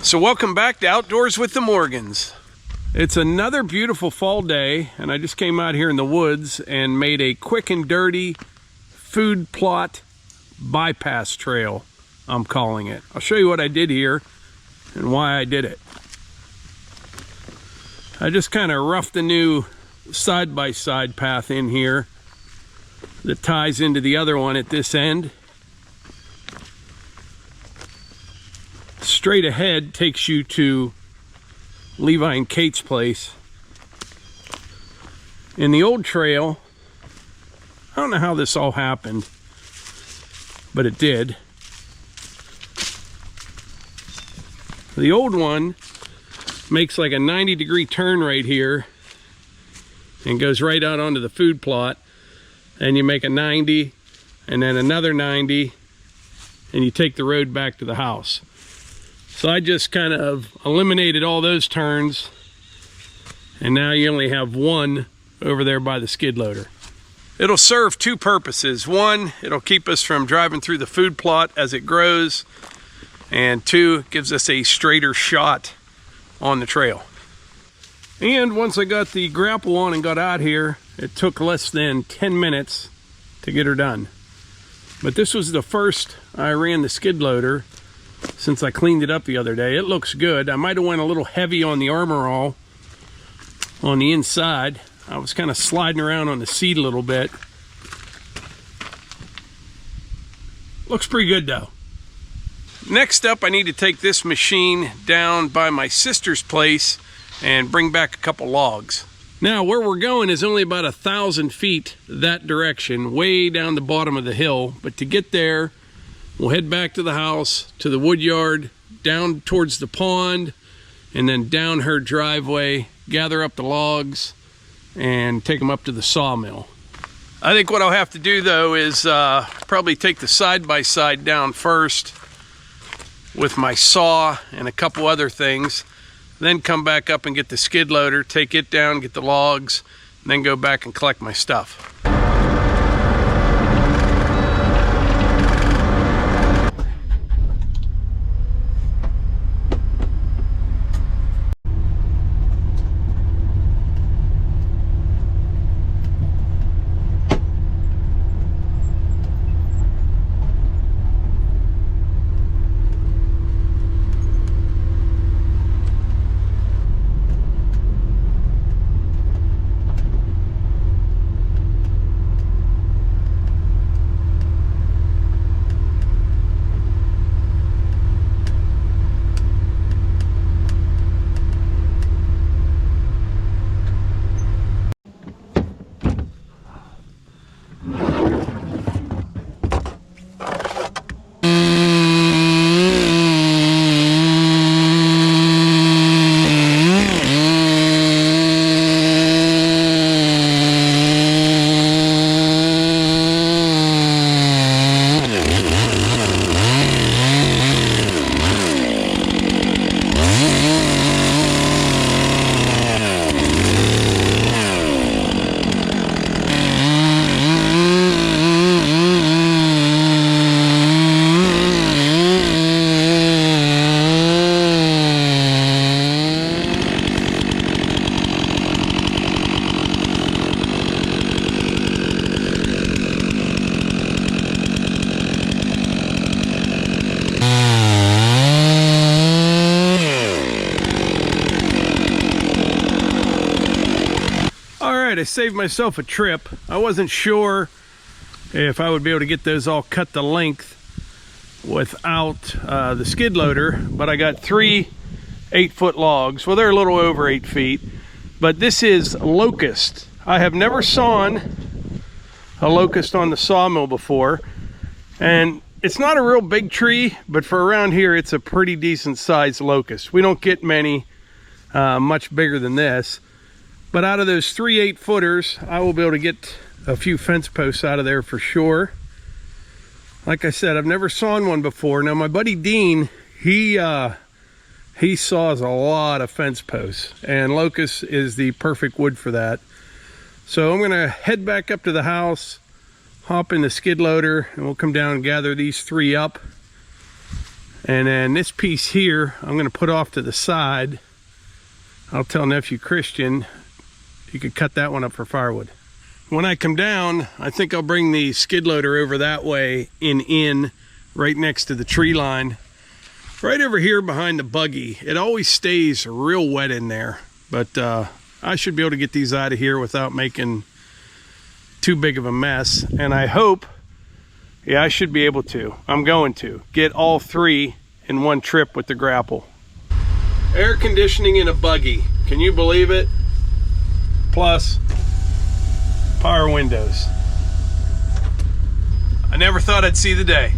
So welcome back to Outdoors with the Morgans. It's another beautiful fall day, and I just came out here in the woods and made a quick and dirty food plot bypass trail, I'm calling it. I'll show you what I did here and why I did it. I just kind of roughed a new side-by-side path in here that ties into the other one at this end. Straight ahead takes you to Levi and Kate's place. In the old trail, I don't know how this all happened, but it did. The old one makes like a 90-degree turn right here and goes right out onto the food plot, and you make a 90 and then another 90 and you take the road back to the house. So I just kind of eliminated all those turns, and now you only have one over there by the skid loader. It'll serve two purposes. One, it'll keep us from driving through the food plot as it grows, and two, it gives us a straighter shot on the trail. And once I got the grapple on and got out here, it took less than 10 minutes to get her done. But this was the first I ran the skid loader since I cleaned it up the other day. It looks good. I might have went a little heavy on the armor all on the inside. I was kind of sliding around on the seat a little bit. Looks pretty good though. Next up, I need to take this machine down by my sister's place and bring back a couple logs. Now where we're going is only about 1,000 feet that direction, way down the bottom of the hill. But to get there, we'll head back to the house, to the wood yard, down towards the pond, and then down her driveway, gather up the logs, and take them up to the sawmill. I think what I'll have to do though is probably take the side-by-side down first with my saw and a couple other things, then come back up and get the skid loader, take it down, get the logs, and then go back and collect my stuff. I saved myself a trip. I wasn't sure if I would be able to get those all cut to length without the skid loader, but I got 3 8-foot logs. Well, they're a little over 8 feet, but this is locust. I have never sawn a locust on the sawmill before, and it's not a real big tree, but for around here it's a pretty decent sized locust. We don't get many much bigger than this. But out of those 3 8-footers, I will be able to get a few fence posts out of there for sure. Like I said, I've never sawn one before. Now my buddy Dean, he saws a lot of fence posts, and locust is the perfect wood for that. So I'm gonna head back up to the house, hop in the skid loader, and we'll come down and gather these 3 up And then this piece here, I'm gonna put off to the side. I'll tell nephew Christian, you could cut that one up for firewood. When I come down, I think I'll bring the skid loader over that way in right next to the tree line. Right over here behind the buggy. It always stays real wet in there, but I should be able to get these out of here without making too big of a mess. And I hope, yeah, I should be able to. I'm going to get all three in one trip with the grapple. Air conditioning in a buggy. Can you believe it? Plus power windows. I never thought I'd see the day.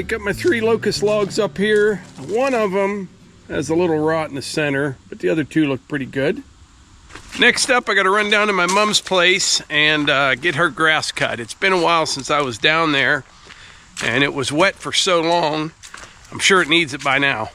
Got my 3 locust logs up here. One of them has a little rot in the center, but the other 2 look pretty good. Next up, I got to run down to my mom's place and get her grass cut. It's been a while since I was down there, and it was wet for so long. I'm sure it needs it by now.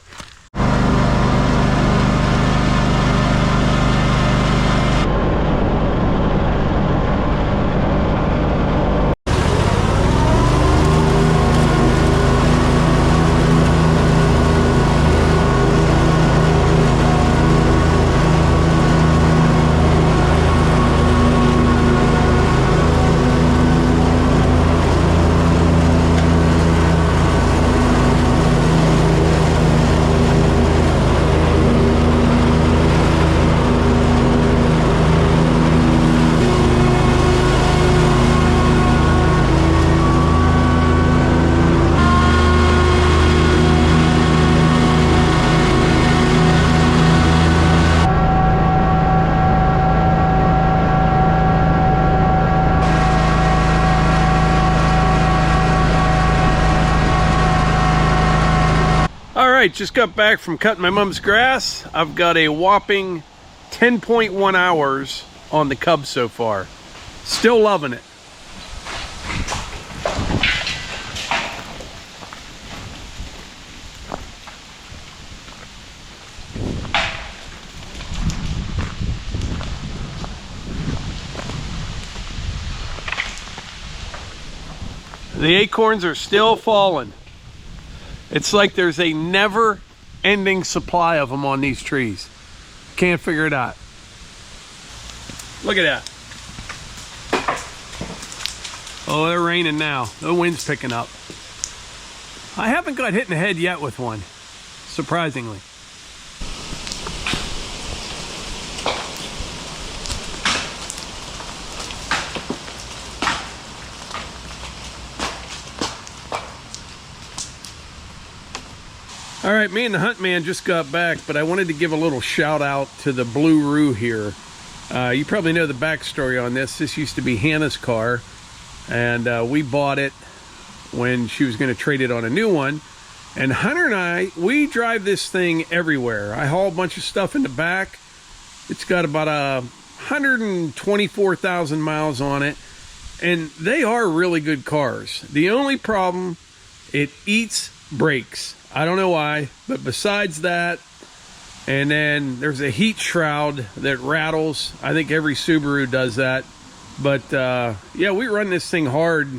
Alright, just got back from cutting my mom's grass. I've got a whopping 10.1 hours on the cub so far. Still loving it. The acorns are still falling. It's like there's a never-ending supply of them on these trees. Can't figure it out. Look at that. Oh, they're raining now. The wind's picking up. I haven't got hit in the head yet with one, surprisingly. All right, me and the Hunt Man just got back, but I wanted to give a little shout out to the Blue Roo here. You probably know the backstory on this. This used to be Hannah's car, and we bought it when she was going to trade it on a new one. And Hunter and I, we drive this thing everywhere. I haul a bunch of stuff in the back. It's got about 124,000 miles on it, and they are really good cars. The only problem, it eats brakes. I don't know why, but besides that, and then there's a heat shroud that rattles. I think every Subaru does that. But yeah, we run this thing hard.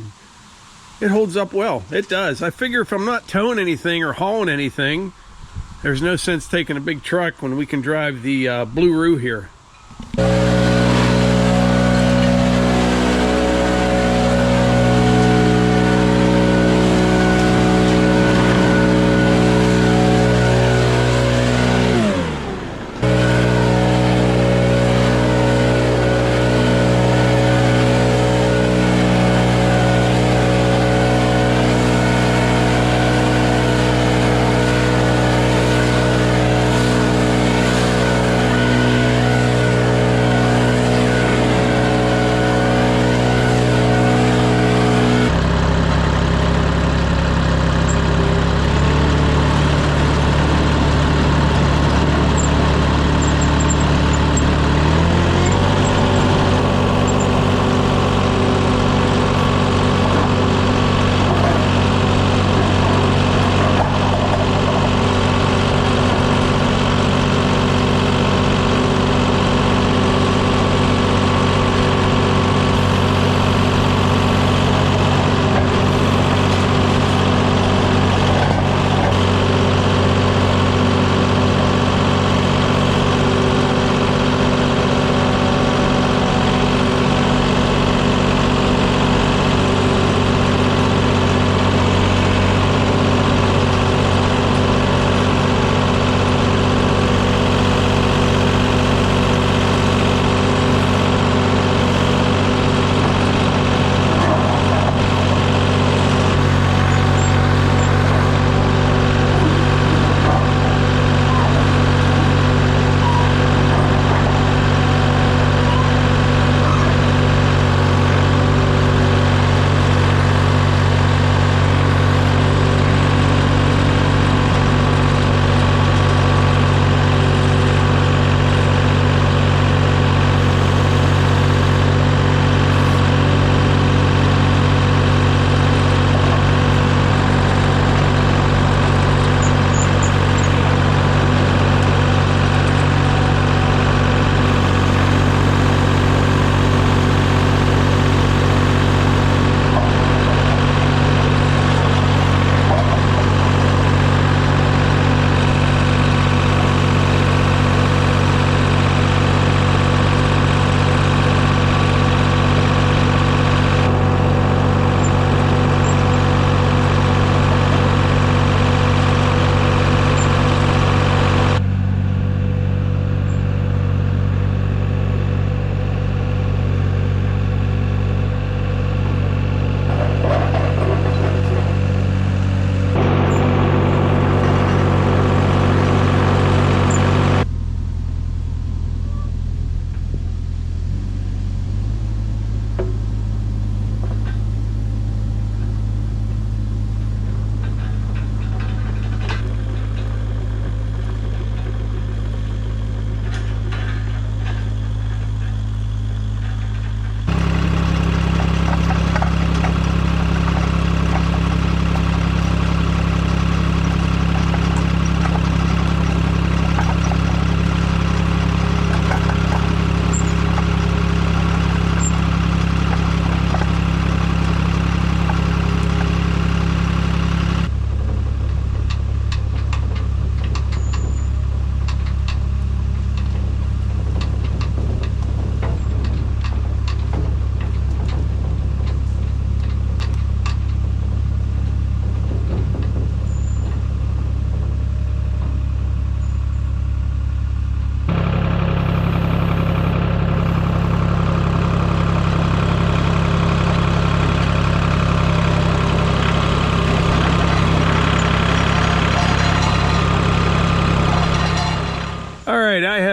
It holds up well. It does. I figure if I'm not towing anything or hauling anything, there's no sense taking a big truck when we can drive the Blue Roo here.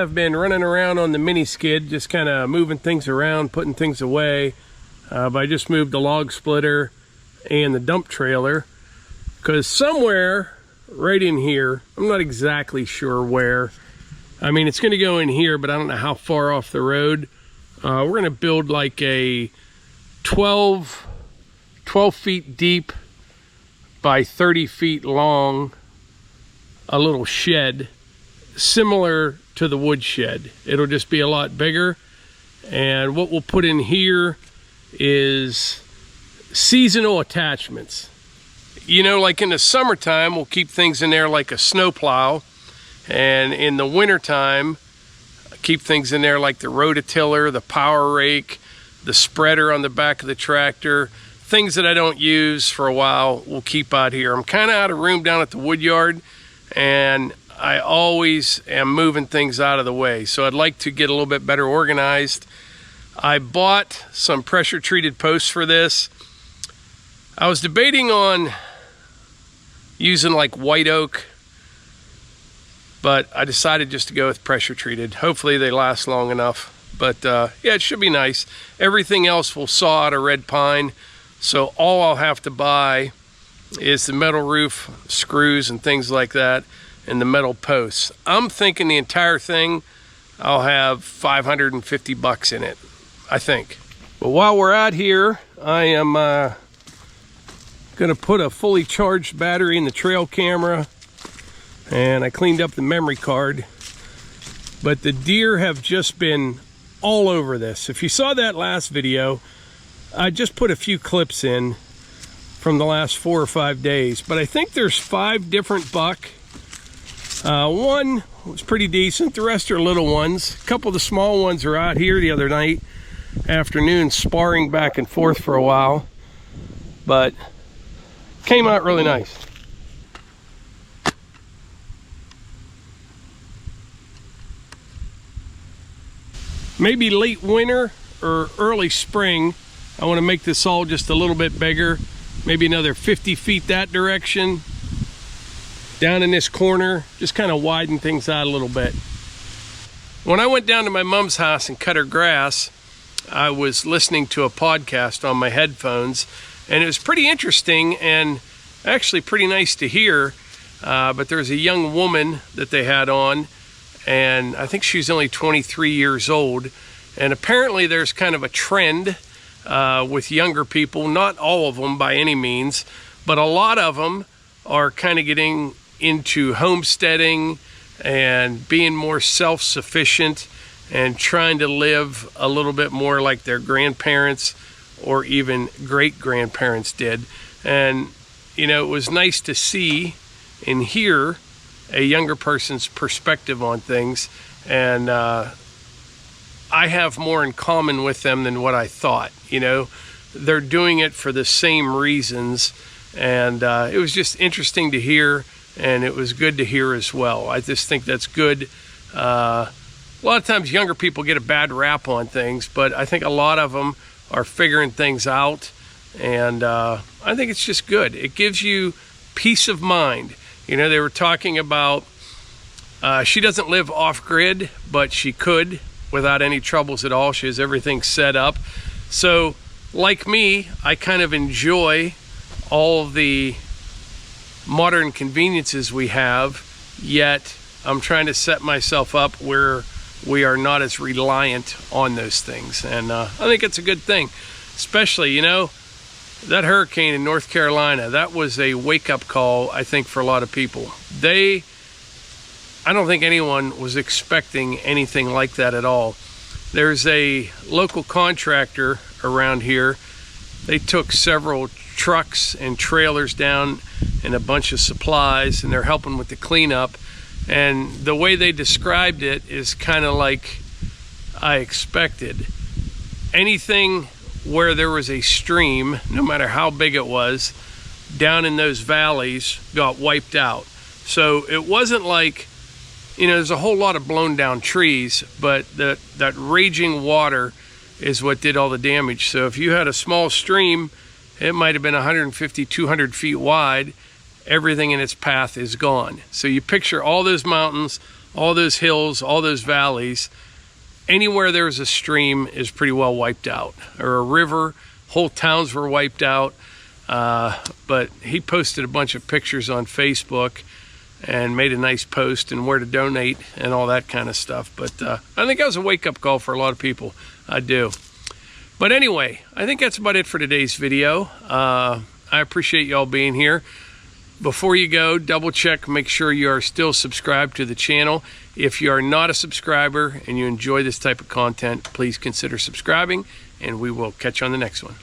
have been running around on the mini skid, just kind of moving things around, putting things away. But I just moved the log splitter and the dump trailer, because somewhere right in here, I'm not exactly sure where. I mean, it's going to go in here, but I don't know how far off the road. We're going to build like a 12 feet deep by 30 feet long, a little shed similar to the wood shed. It'll just be a lot bigger. And what we'll put in here is seasonal attachments. You know, like in the summertime, we'll keep things in there like a snowplow. And in the wintertime, keep things in there like the rototiller, the power rake, the spreader on the back of the tractor. Things that I don't use for a while, we'll keep out here. I'm kind of out of room down at the wood yard, and I always am moving things out of the way. So I'd like to get a little bit better organized. I bought some pressure treated posts for this. I was debating on using like white oak, but I decided just to go with pressure treated. Hopefully they last long enough. But yeah, it should be nice. Everything else will saw out of red pine. So all I'll have to buy is the metal roof, screws and things like that, and the metal posts. I'm thinking the entire thing, I'll have 550 bucks in it, I think. But while we're out here, I am gonna put a fully charged battery in the trail camera, and I cleaned up the memory card. But the deer have just been all over this. If you saw that last video, I just put a few clips in from the last 4 or 5 days, but I think there's 5 different buck. One was pretty decent, the rest are little ones. A couple of the small ones are out here the other night afternoon sparring back and forth for a while, but came out really nice. Maybe late winter or early spring, I want to make this all just a little bit bigger, maybe another 50 feet that direction. Down in this corner, just kind of widen things out a little bit. When I went down to my mom's house and cut her grass, I was listening to a podcast on my headphones, and it was pretty interesting and actually pretty nice to hear. But there was a young woman that they had on, and I think she's only 23 years old. And apparently there's kind of a trend with younger people, not all of them by any means, but a lot of them are kind of getting into homesteading and being more self-sufficient and trying to live a little bit more like their grandparents or even great-grandparents did. And, you know, it was nice to see and hear a younger person's perspective on things, and I have more in common with them than what I thought. You know, they're doing it for the same reasons, and it was just interesting to hear, and it was good to hear as well. I just think that's good. A lot of times younger people get a bad rap on things, but I think a lot of them are figuring things out, and I think it's just good. It gives you peace of mind. You know, they were talking about she doesn't live off-grid, but she could without any troubles at all. She has everything set up. So, like me, I kind of enjoy all of the modern conveniences we have, yet I'm trying to set myself up where we are not as reliant on those things. And I think it's a good thing, especially, you know, that hurricane in North Carolina, that was a wake-up call, I think, for a lot of people. I don't think anyone was expecting anything like that at all. There's a local contractor around here. They took several trucks and trailers down and a bunch of supplies, and they're helping with the cleanup. And the way they described it is kind of like I expected. Anything where there was a stream, no matter how big it was, down in those valleys got wiped out. So it wasn't like, you know, there's a whole lot of blown down trees, but that raging water is what did all the damage. So if you had a small stream, it might have been 150, 200 feet wide, everything in its path is gone. So you picture all those mountains, all those hills, all those valleys, anywhere there's a stream is pretty well wiped out, or a river. Whole towns were wiped out. But he posted a bunch of pictures on Facebook and made a nice post and where to donate and all that kind of stuff. But I think that was a wake-up call for a lot of people. I do. But anyway, I think that's about it for today's video. I appreciate y'all being here. Before you go, double check, make sure you are still subscribed to the channel. If you are not a subscriber and you enjoy this type of content, please consider subscribing, and we will catch you on the next one.